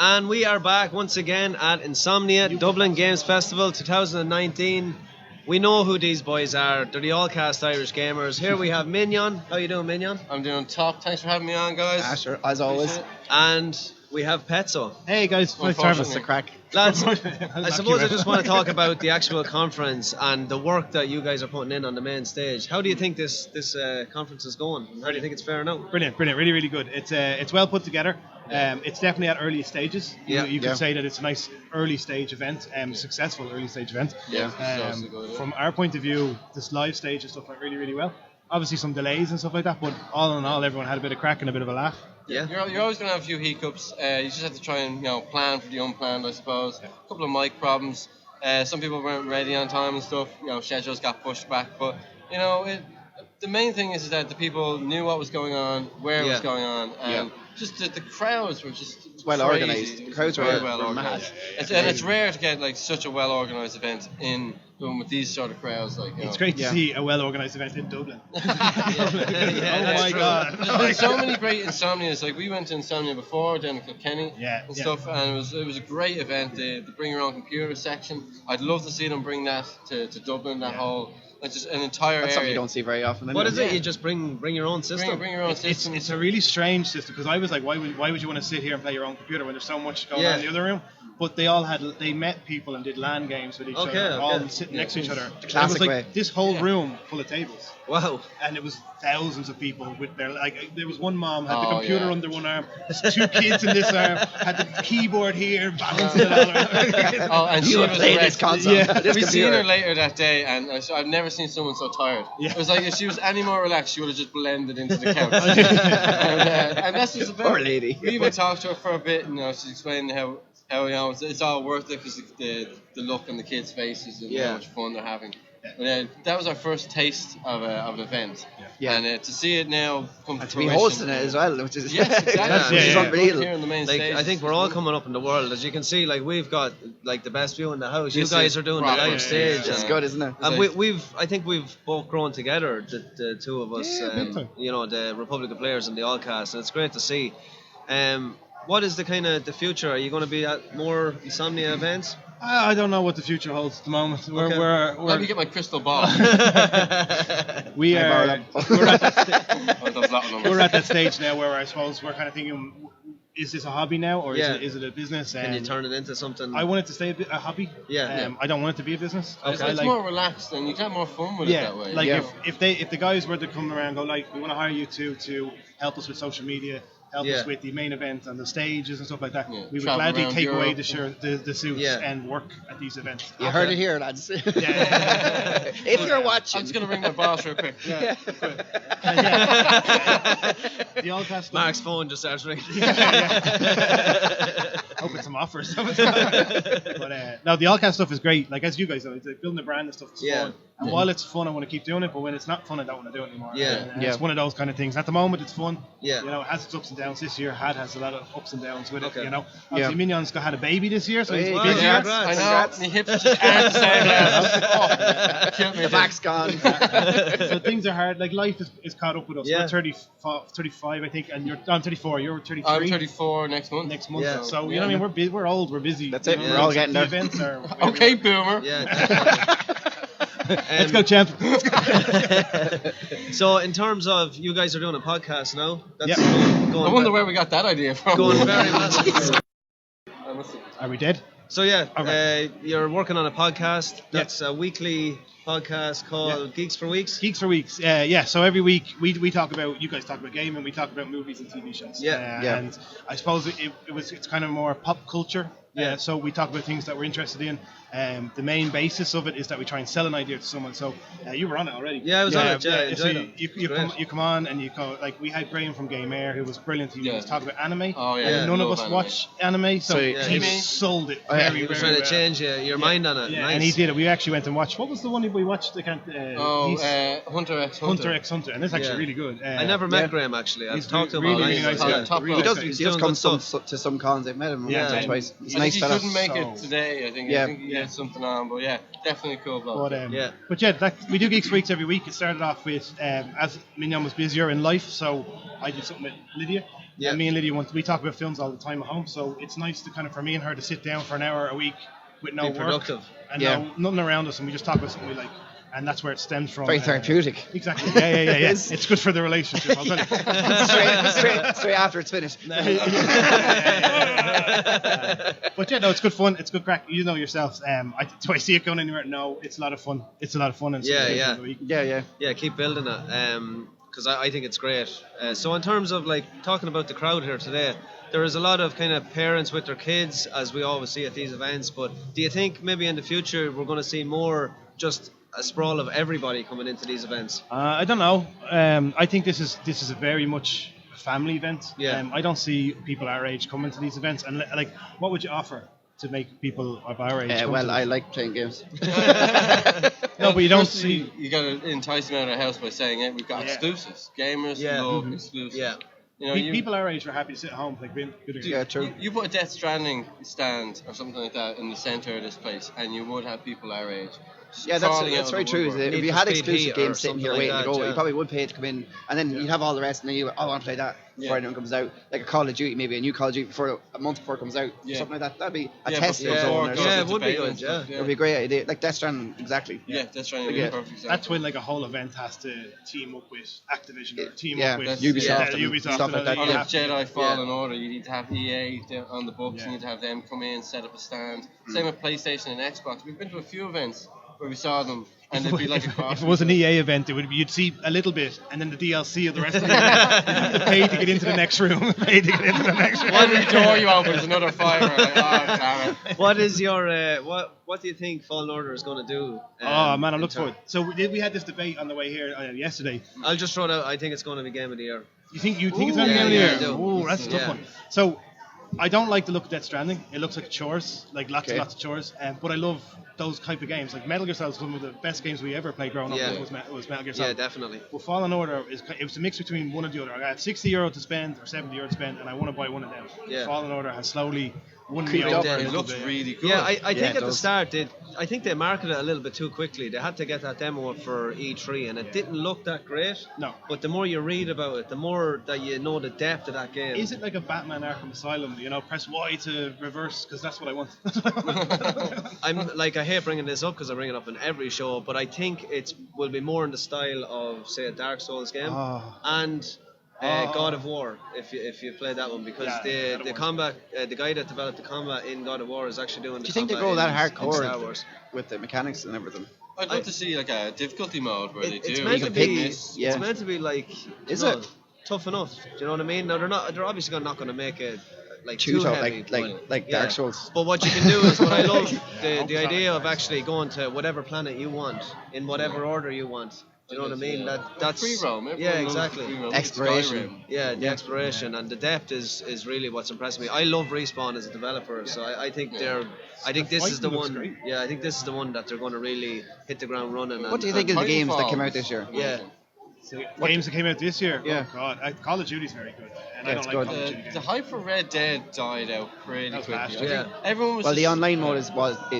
And we are back once again at Insomnia Dublin Games Festival 2019. We know who these boys are. They're the AllCast Irish Gamers. Here we have Minyon. How you doing, Minyon? I'm doing top. Thanks for having me on, guys. Sure, as always. And we have Petso. Hey guys, nice to have us. It's a crack. Lads, I suppose I just want to talk about the actual conference and the work that you guys are putting in on the main stage. How do you think this conference is going? How do you think it's faring out? Brilliant, really, really good. It's well put together. It's definitely at early stages. You could say that it's a nice early stage event, successful early stage event. From our point of view, this live stage and stuff went really, really well. Obviously some delays and stuff like that, but all in all, everyone had a bit of crack and a bit of a laugh. Yeah, you're always going to have a few hiccups. You just have to try and plan for the unplanned, I suppose. A couple of mic problems. Some people weren't ready on time and stuff. Schedules got pushed back. But the main thing is that the people knew what was going on, where it was going on, and just the crowds were just well crazy. organised. The crowds were well organised. And it's rare to get like such a well organised event in with these sort of crowds. It's great to see a well organised event in Dublin. Oh my God! There's so many great Insomnias. Like we went to Insomnia before, down in Kilkenny and stuff, and it was a great event. The bring your own computer section. I'd love to see them bring that to Dublin. That whole. Like just an entire That's area. something you don't see very often. What is it? You just bring your own system? Bring your own system. It's a really strange system because I was like, why would you want to sit here and play your own computer when there's so much going on in the other room? But they met people and did LAN games with each other, all sitting next to each other. The classic it was like way. this whole room full of tables. Wow. And it was thousands of people with their there was one mom had the computer under one arm, two kids in this arm, had the keyboard here, balancing it all around. And she was this console. We seen her later that day, and I've never seen someone so tired. It was like if she was any more relaxed, she would have just blended into the couch. and that's just about. Poor lady. We even talked to her for a bit, and she explained how it's all worth it because the look on the kids' faces and how much fun they're having. But, that was our first taste of an event, and to see it now come to be hosting it as well, which is exactly. which is unreal. Here on the main stage. I think we're all coming up in the world, as you can see. Like we've got the best view in the house. You guys are doing the live stage. It's good, isn't it? And I think we've both grown together, the two of us. The Republic of Players and the AllCast, and it's great to see. What is the future? Are you going to be at more Insomnia events? I don't know what the future holds at the moment. Let me get my crystal ball. We're at that stage now where I suppose we're kind of thinking, is this a hobby now or is it a business? Can you turn it into something? I want it to stay a hobby. I don't want it to be a business. It's more relaxed and you can have more fun with it that way. If the guys were to come around and go we want to hire you to help us with social media, help us with the main event and the stages and stuff like that. We would gladly take away the suits and work at these events. You heard it here, lads. If you're watching. I'm just going to ring my boss real quick. The AllCast Mark's phone just starts ringing. Hoping some offers. But no, the AllCast stuff is great. Like as you guys know, it's like building a brand and stuff is fun. And while it's fun, I want to keep doing it. But when it's not fun, I don't want to do it anymore. It's one of those kind of things. At the moment, it's fun. It has its ups and downs. This year has a lot of ups and downs with it. Obviously Minyon's had a baby this year, so he's busier. I know. My hips just aren't the same. The back's gone. So things are hard. Like life is caught up with us. We're 35, I think, and I'm 34. You're 33. I'm 34 next month. So you know what I mean. We're old. We're busy. That's it. We're all getting there. Events are okay, boomer. Let's go, champ. So, in terms of you guys are doing a podcast now, that's I wonder where we got that idea from. Going very well. Are we dead? So you're working on a podcast. That's a weekly podcast called Geeks for Weeks. Geeks for Weeks. So every week we talk about, you guys talk about gaming, we talk about movies and TV shows. And I suppose it's kind of more pop culture. So we talk about things that we're interested in. The main basis of it is that we try and sell an idea to someone. So you were on it already. Yeah, I was on it. So you come on and you go, like we had Graham from Game Air who was brilliant. He was talking about anime. None of us watch anime, so he sold it. He was trying to change your mind on it. Yeah, and he did it. We actually went and watched. What was the one we watched? Hunter x Hunter, and it's actually really good. I never met Graham actually. I've talked to him. Really nice guy. He does come to some cons. I've met him once or twice. He's a nice fella. He couldn't make it today. I think he had something on, but definitely cool bloke. But we do Geeks Weeks every week. It started off with as Minyon was busier in life, so I did something with Lydia. Yeah. And me and Lydia we talk about films all the time at home, so it's nice to kind of for me and her to sit down for an hour a week with no Be work productive. and nothing around us, and we just talk about something we like. And that's where it stems from. Very therapeutic. Exactly. Yeah. It's good for the relationship. I'll tell you. straight after it's finished. But yeah, no, it's good fun. It's good crack. You know yourselves. Do I see it going anywhere? No, it's a lot of fun. It's a lot of fun. And Yeah, keep building it. Because I think it's great. So in terms of like talking about the crowd here today, there is a lot of kind of parents with their kids, as we always see at these events. But do you think maybe in the future we're going to see more just a sprawl of everybody coming into these events? I don't know. I think this is a very much a family event. Yeah. I don't see people our age coming to these events. And like, what would you offer to make people of our age? Well, I like playing games. No, but you don't see. You got to entice them out of the house by saying, "Hey, we've got exclusives. Gamers love exclusives." Yeah. You know, people our age are happy to sit at home and play good games. Yeah, true. You put a Death Stranding stand or something like that in the centre of this place, and you would have people our age. Yeah, that's very true. If you had exclusive games sitting here waiting to go, you probably would pay to come in, and then you'd have all the rest, and then you I want to play that before anyone comes out. Like a Call of Duty, maybe a new Call of Duty a month before it comes out, something like that. That'd be a test zone. It would be good. Yeah, it would be a great idea. Like Death Stranding, exactly. Yeah, Death Stranding would be a perfect example. That's when like a whole event has to team up with Activision or team up with Ubisoft, stuff like that. Or like Jedi Fallen Order, you need to have EA on the books. You need to have them come in, set up a stand. Same with PlayStation and Xbox. We've been to a few events where we saw them, and it'd be like a cross. If it was an EA event, you'd see a little bit, and then the DLC of the rest of the event. You'd have to pay to get into the next room. One door you open is another fiver. Like, oh, damn it. What is your what do you think Fallen Order is going to do? I'm looking forward. So we had this debate on the way here yesterday. I'll just throw it out. I think it's going to be Game of the Year. You think it's going to be Game of the Year? I do. Oh, that's a tough one. So I don't like the look of Death Stranding. It looks like chores, like lots of chores. But I love those type of games. Like Metal Gear Solid was one of the best games we ever played growing up. Was Metal Gear Solid. Yeah, definitely. Well, Fallen Order it was a mix between one or the other. I got €60 to spend or €70 to spend, and I want to buy one of them. Yeah. Fallen Order has slowly won me over. It looks really good. Yeah, I think at the start I think they marketed it a little bit too quickly. They had to get that demo up for E3, and it didn't look that great. No. But the more you read about it, the more that you know the depth of that game. Is it like a Batman Arkham Asylum? You know, press Y to reverse, because that's what I want. I hate bringing this up because I bring it up in every show, but I think it will be more in the style of, say, a Dark Souls game and God of War, if you play that one, because the combat, the guy that developed the combat in God of War is actually doing. Do you think they go that hardcore with the mechanics and everything? I'd love to see like a difficulty mode where they do. It's meant to be like. Is it tough enough? Do you know what I mean? Now they're obviously not going to make it like too heavy, like Dark Souls. But what you can do is what I love the idea of actually going to whatever planet you want in whatever order you want. Do you know what I mean? That's free roam. Yeah, exactly. Exploration. Yeah, the exploration and the depth is really what's impressed me. I love Respawn as a developer, so I think this is the one. Great. Yeah, I think this is the one that they're going to really hit the ground running. What do you think of the games that came out this year? Yeah. Games that came out this year? Yeah. Oh God, Call of Duty's very good, and I don't like Call of Duty games. The hype for Red Dead died out pretty quickly. Yeah. Everyone was. Well, the online mode is not.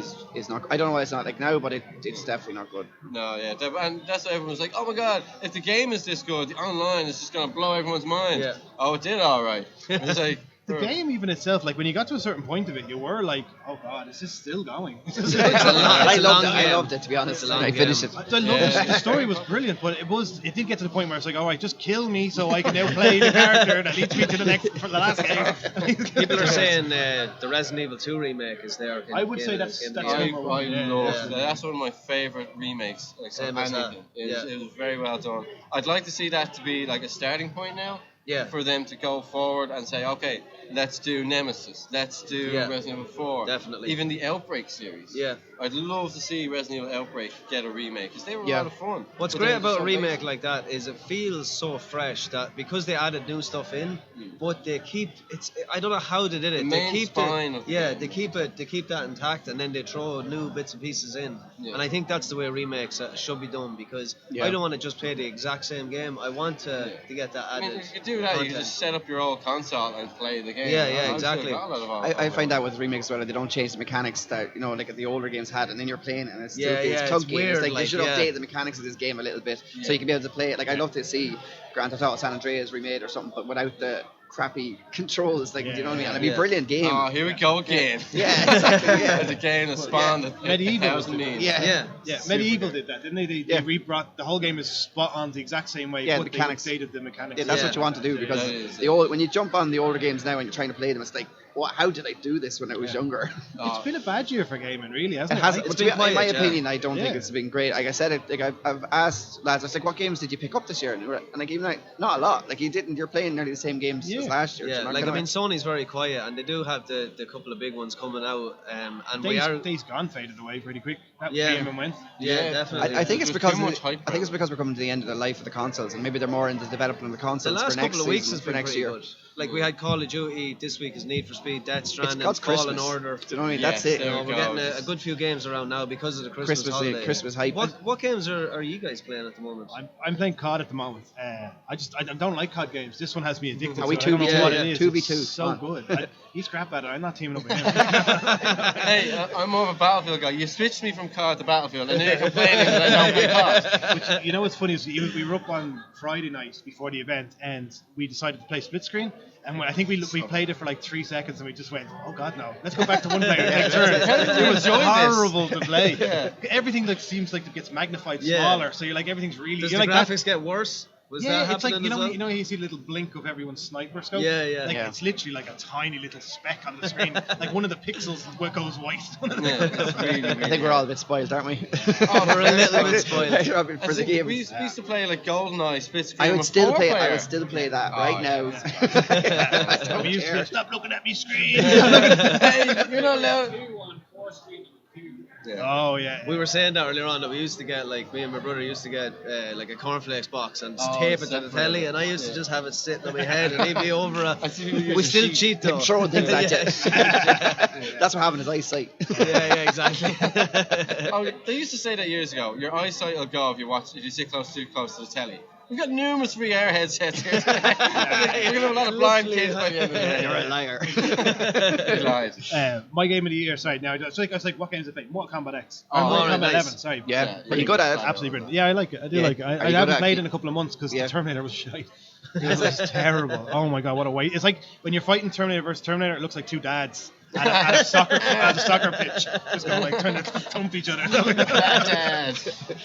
I don't know why it's not like now, but it's definitely not good. No, yeah, and that's why everyone was like, "Oh my God, if the game is this good, the online is just gonna blow everyone's mind." Yeah. Oh, it did all right. It's like. The game even itself, like when you got to a certain point of it, you were like, "Oh God, is this still going?" I loved it, to be honest. I finished it. I loved it. The story was brilliant, but it did get to the point where it's like, "All right, just kill me so I can now play the character that leads me to the last game." People are saying the Resident Evil 2 remake is there. I would say that's I love that. That's one of my favourite remakes. Like Same as that. It was very well done. I'd like to see that to be like a starting point now. Yeah. For them to go forward and say, okay, let's do Nemesis, let's do Resident Evil 4. Definitely. Even the Outbreak series. Yeah. I'd love to see Resident Evil Outbreak get a remake because they were a lot of fun. What's great about a remake like that is it feels so fresh that because they added new stuff in, but they keep I don't know how they did it. They keep they keep that intact and then they throw new bits and pieces in. Yeah. And I think that's the way remakes should be done because I don't want to just play the exact same game. I want to get that added. I mean, if you do that, content. You can just set up your old console and play the game. Yeah, exactly. I find that with remakes as well, they don't change the mechanics that like the older games had, and then you're playing and it's still it's clunky. Weird, it's like they should update the mechanics of this game a little bit so you can be able to play it. Like I'd love to see Grand Theft Auto San Andreas remade or something, but without the crappy controls, like, do you know what I mean? And it'd be a Yeah. brilliant game. Oh, here we go again. Yeah, exactly. Yeah. The game that spawned Medieval. 1,000 memes. Yeah. Medieval did that, didn't they? They rebrought the whole game is spot on the exact same way. Yeah, but mechanics. they updated the mechanics. Yeah, that's what you want to do, because is, the old, when you jump on the older games now and you're trying to play them, it's like, how did I do this when I was younger? It's been a bad year for gaming, really, hasn't It it? hasn't. It's But been in quiet, my yeah. opinion, I don't think it's been great. Like I said, I've asked lads, I was like, what games did you pick up this year? And like, even like, not a lot. Like, you're playing nearly the same games as last year. Yeah, so not like gonna- Sony's very quiet, and they do have the couple of big ones coming out, and we are. Days Gone faded away pretty quick. That Yeah. came and went. Yeah, definitely. I think it's There's because too much hype I think it's because we're coming to the end of the life of the consoles, and maybe they're more into developing the the consoles last for next couple of weeks season, has for been next pretty year. good. Like we had Call of Duty, this week is Need for Speed, Death Stranding, God's Fallen Christmas. Order. Do you know what I mean? Yeah, That's it. there You know, we we're go. getting a good few games around now because of the Christmas holiday. Christmas hype. What games are you guys playing at the moment? I'm playing COD at the moment. I don't like COD games. This one has me addicted. Are we to it. I don't know 2v2? what it is. 2v2. It's so Come good. He's crap at it. I'm not teaming up with him. Hey, I'm more of a Battlefield guy. You switched me from COD to Battlefield, and then you're complaining that I don't play COD. Which, you know what's funny is we were up on Friday night before the event, and we decided to play split screen. And I think we played it for like 3 seconds, and we just went, "Oh God, no! Let's go back to one player and take turns." It was horrible to play. Everything seems like it gets magnified smaller, so you're like everything's really. Does you're the like graphics get worse? Was yeah, that it's like happening as well? you know you see a little blink of everyone's sniper scope. Yeah. Like Yeah. it's literally like a tiny little speck on the screen. Like one of the pixels goes white. Yeah, that's really, I think we're all a bit spoiled, aren't we? Oh, We're a little bit spoiled. For the game. We used to play like GoldenEye, split screen. I would with still 4 play. player. I would still play that right now. Yeah. I don't We used to care. stop looking at me screen. Hey, you're not allowed. Oh yeah. We were saying that earlier on that we used to get, like, me and my brother used to get like a cornflacks box and tape it to the telly, and I used to just have it sitting on my head, and he'd be over I see people use we the still sheet. cheat though. Him throwing things at you. That's what happened is eyesight. Yeah, exactly. Oh, they used to say that years ago. Your eyesight will go if you sit too close to the telly. We've got numerous VR headsets here. We're gonna have a lot of blind kids by the end of the day. You're a liar. You lied. My game of the year. Sorry, now I was like, what games I play? Mortal Kombat X. Oh, Mortal right, Kombat nice. 11. Sorry. Yeah, pretty good at it. Absolutely brilliant. Yeah, I like it. I do Yeah. like it. Are you I good haven't at played it? in a couple of months because Yeah. the Terminator was shite. It was terrible. Oh my god, what a waste! It's like when you're fighting Terminator versus Terminator, it looks like two dads at a soccer pitch, just going like trying to thump each other. Dad.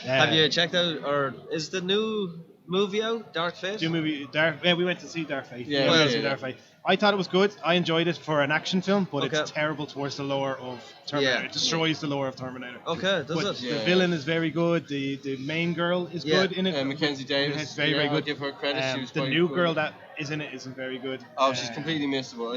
Have you checked out, or is the new movie out, Dark Fate? New movie, yeah, we went to see Dark Fate. Yeah, we went to see yeah. Dark Fate. I thought it was good. I enjoyed it for an action film, but Okay. it's terrible towards the lore of Terminator. Yeah. It destroys the lore of Terminator. Okay, does But it? the Yeah. villain is very good. The main girl is Yeah. good in it. Mackenzie Davis. It's very, yeah, very I'll good. give her credit. She was The quite new good. girl that is in it isn't very good. Oh, she's completely missable.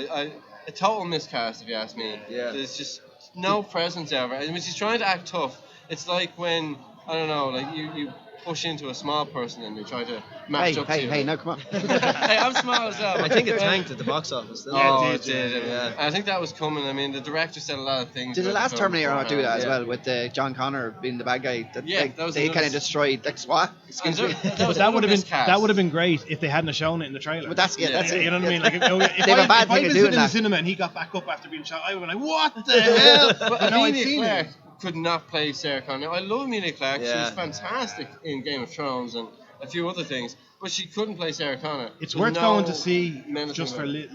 A total miscast, if you ask me. Yeah. There's just no presence ever. And when she's trying to act tough, it's like when, I don't know, like you push into a small person and they try to match up to you. Hey, now come on. Hey, I'm small as well. I think it tanked at the box office. Didn't Oh, it? it did. Yeah. I think that was coming. I mean, the director said a lot of things. Did the about last film Terminator not do that as beforehand. well with John Connor being the bad guy? Yeah, like, that was they another- kind of destroyed. Like what? Excuse me. But that would have been great if they hadn't shown it in the trailer. But that's that's it. You know what I mean? Like if They have a bad I thing of visited doing in the that. cinema and he got back up after being shot, I would have been like, what the hell? But You know, I'd Emilia seen Clarke it. could not play Sarah Connor. I love Emilia Clarke. She Yeah. was fantastic in Game of Thrones and a few other things, but she couldn't play Sarah Connor. It's There's worth no going to see menacing just for about it.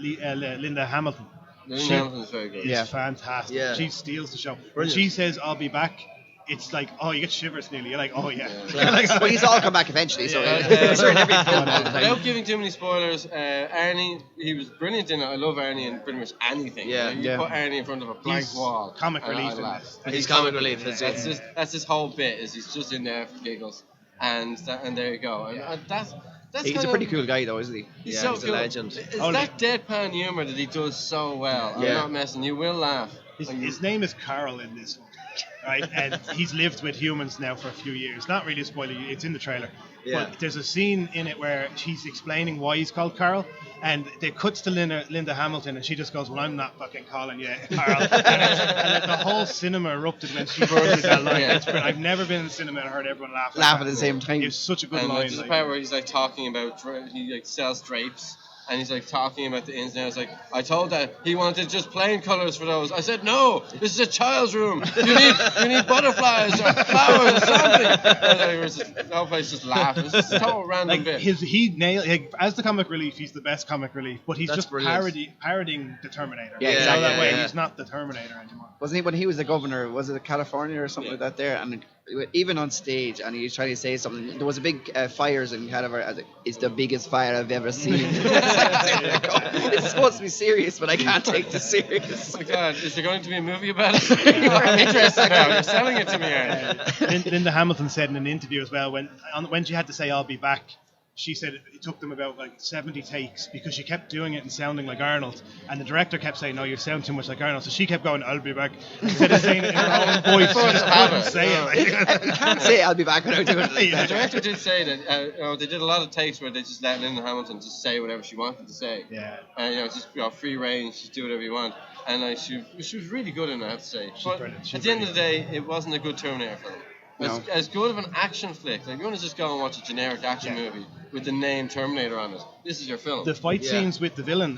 Linda Hamilton. Linda She Hamilton's very good. is Yeah. fantastic. Yeah. She steals the show. When Brilliant. she says, I'll be back, it's like, oh, you get shivers nearly. You're like, oh, yeah. Well, he's all come back eventually, so Yeah. it's in every film all the time. Without giving too many spoilers, Arnie, he was brilliant in it. I love Arnie in pretty much anything. Yeah. You Yeah. put Arnie in front of a blank He's wall. comic and I relief in laugh. this. He's comic relief. That's his whole bit. Is he's just in there for giggles, and there you go. And that's He's kind a pretty of, cool guy, though, isn't he? He's Yeah, so he's a cool. legend. It's Oh, that deadpan humor that he does so well. I'm Yeah. not messing. You will laugh. His name is Carl in this one, right? And he's lived with humans now for a few years. Not really a spoiler, it's in the trailer. Yeah. But there's a scene in it where she's explaining why he's called Carl, and it cuts to Linda Hamilton, and she just goes, well, I'm not fucking calling you Carl. and the whole cinema erupted when she burst that line. Yeah. It's brilliant. I've never been in the cinema and heard everyone laugh. Laugh at the same time. It was such a good And line. there's a part where he's like talking about he like sells drapes. and he's like talking about the ins and outs. Like, I told that he wanted just plain colours for those. I said, no, this is a child's room. You need butterflies or flowers or something. And the whole place just laughing. It's just a total random bit. He nailed, like, as the comic relief, he's the best comic relief, but he's That's just brilliant. parodying the Terminator. Yeah, exactly. That way, he's not the Terminator anymore. Wasn't he when he was the governor? Was it California or something like that? There, and even on stage, and he was trying to say something. There was a big fires in California. It's the biggest fire I've ever seen. It's supposed to be serious, but I can't take this serious. Oh my God, is there going to be a movie about it? I'm interested now. You're selling it to me, Aaron. Linda Hamilton said in an interview as well, when she had to say "I'll be back," she said it took them about like 70 takes because she kept doing it and sounding like Arnold, and the director kept saying, "No, you sound too much like Arnold." So she kept going, "I'll be back," instead of saying it in her own voice. She just couldn't say it. You can't say "I'll be back" without doing it. The director did say that they did a lot of takes where they just let Linda Hamilton just say whatever she wanted to say. Yeah. And just free range, just do whatever you want. And she was really good in it, I have to say. But at the end of the day, it wasn't a good Terminator film. No. As good of an action flick, like, if you want to just go and watch a generic action movie with the name Terminator on it, this is your film. The fight scenes with the villain,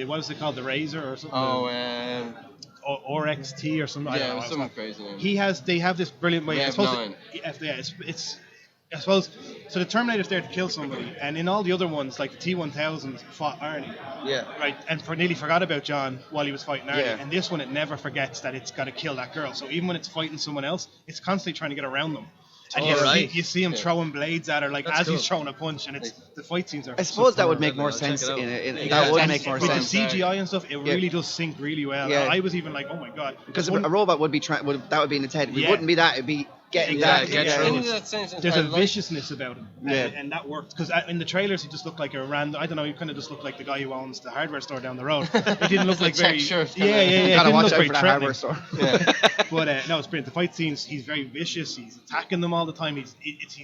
what is it called, the Razor or something? Or XT or something. Yeah, it was something crazy. They have this brilliant way. I suppose. So the Terminator's there to kill somebody, and in all the other ones, like the T-1000s, fought Arnie. Yeah. Right, and nearly forgot about John while he was fighting Arnie. Yeah. And this one, it never forgets that it's got to kill that girl. So even when it's fighting someone else, it's constantly trying to get around them. And you see him throwing blades at her, like That's as cool. he's throwing a punch, and the fight scenes are. I suppose that would make I'll more check sense. it out. That would make more with sense. the CGI and stuff, it really does sync really well. Yeah. I was even like, oh my god, Because a robot would be that would be in its head. It wouldn't be that. It'd be getting that. There's a viciousness about him, Yeah. and that worked because in the trailers he just looked like a random. I don't know. He kind of just looked like the guy who owns the hardware store down the road. He didn't look like very. Shirt, You gotta watch out for that hardware store. But no, it's brilliant. The fight scenes, he's very vicious. He's attacking them all the time. He's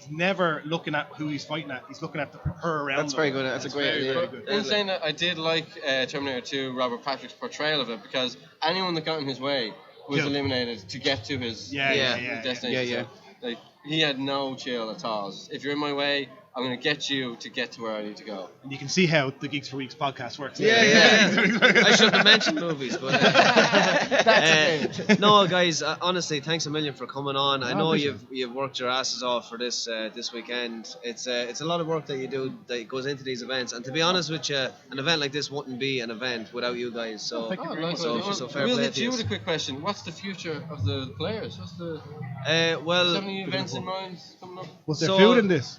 never looking at who he's fighting at. He's looking at her around. That's very good. That's a great idea. Very good. In saying that, I did like Terminator 2, Robert Patrick's portrayal of it, because anyone that got in his way was eliminated to get to his destination. Yeah. Like, he had no chill at all. If you're in my way, I'm going to get you to get to where I need to go. And you can see how the Geeks for Weeks podcast works. Yeah. I should have mentioned movies, but no, guys. Honestly, thanks a million for coming on. I know you've worked your asses off for this weekend. It's a lot of work that you do that goes into these events. And to be honest with you, an event like this wouldn't be an event without you guys. So, thank you very much. so fair We'll play hit to you you. with a quick question. What's the future of the players? Do you Well, have any events in mind coming up? Was there food in this?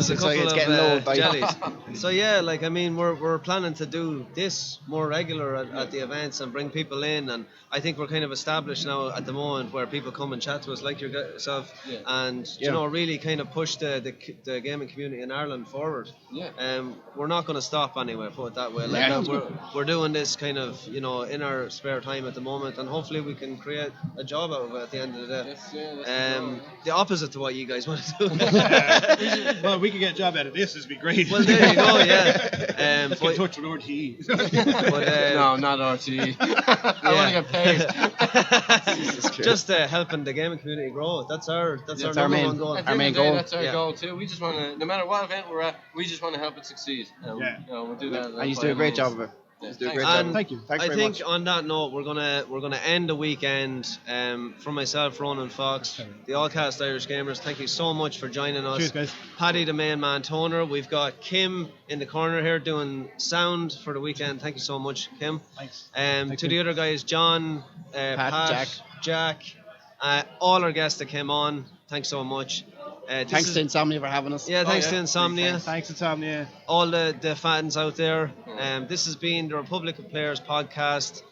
there's a couple it's of getting low by jellies. So yeah, like I mean, we're planning to do this more regular at the events and bring people in, and I think we're kind of established now at the moment where people come and chat to us like yourself, and you know, really kind of push the gaming community in Ireland forward. Yeah. We're not going to stop anyway, put it that way. Like we're doing this kind of, you know, in our spare time at the moment, and hopefully we can create a job out of it at the end of the day. The opposite to what you guys want to do. Well, we could get a job out of this. This would be great. Well, there you go. Yeah. Let's get in touch with RTE. No, not RTE. I want to get paid. Just helping the gaming community grow. That's our main one goal. Our main goal. That's our goal too. We just want to, no matter what event we're at, we just want to help it succeed. You know, we'll do that. And you do a great job of it. Yeah, Do a great job. Thank you. Thanks I very think much. on that note, we're gonna end the weekend. From myself, Ronan Fox, the AllCast Irish Gamers. Thank you so much for joining us. Cheers, guys. Paddy, the main man toner. We've got Kim in the corner here doing sound for the weekend. Thank you so much, Kim. Thanks. To the other guys, John, Pat, Jack, all our guests that came on. Thanks so much. Thanks to Insomnia for having us. Yeah, thanks to Insomnia. Thanks, Insomnia. All the fans out there. This has been the Republic of Players podcast.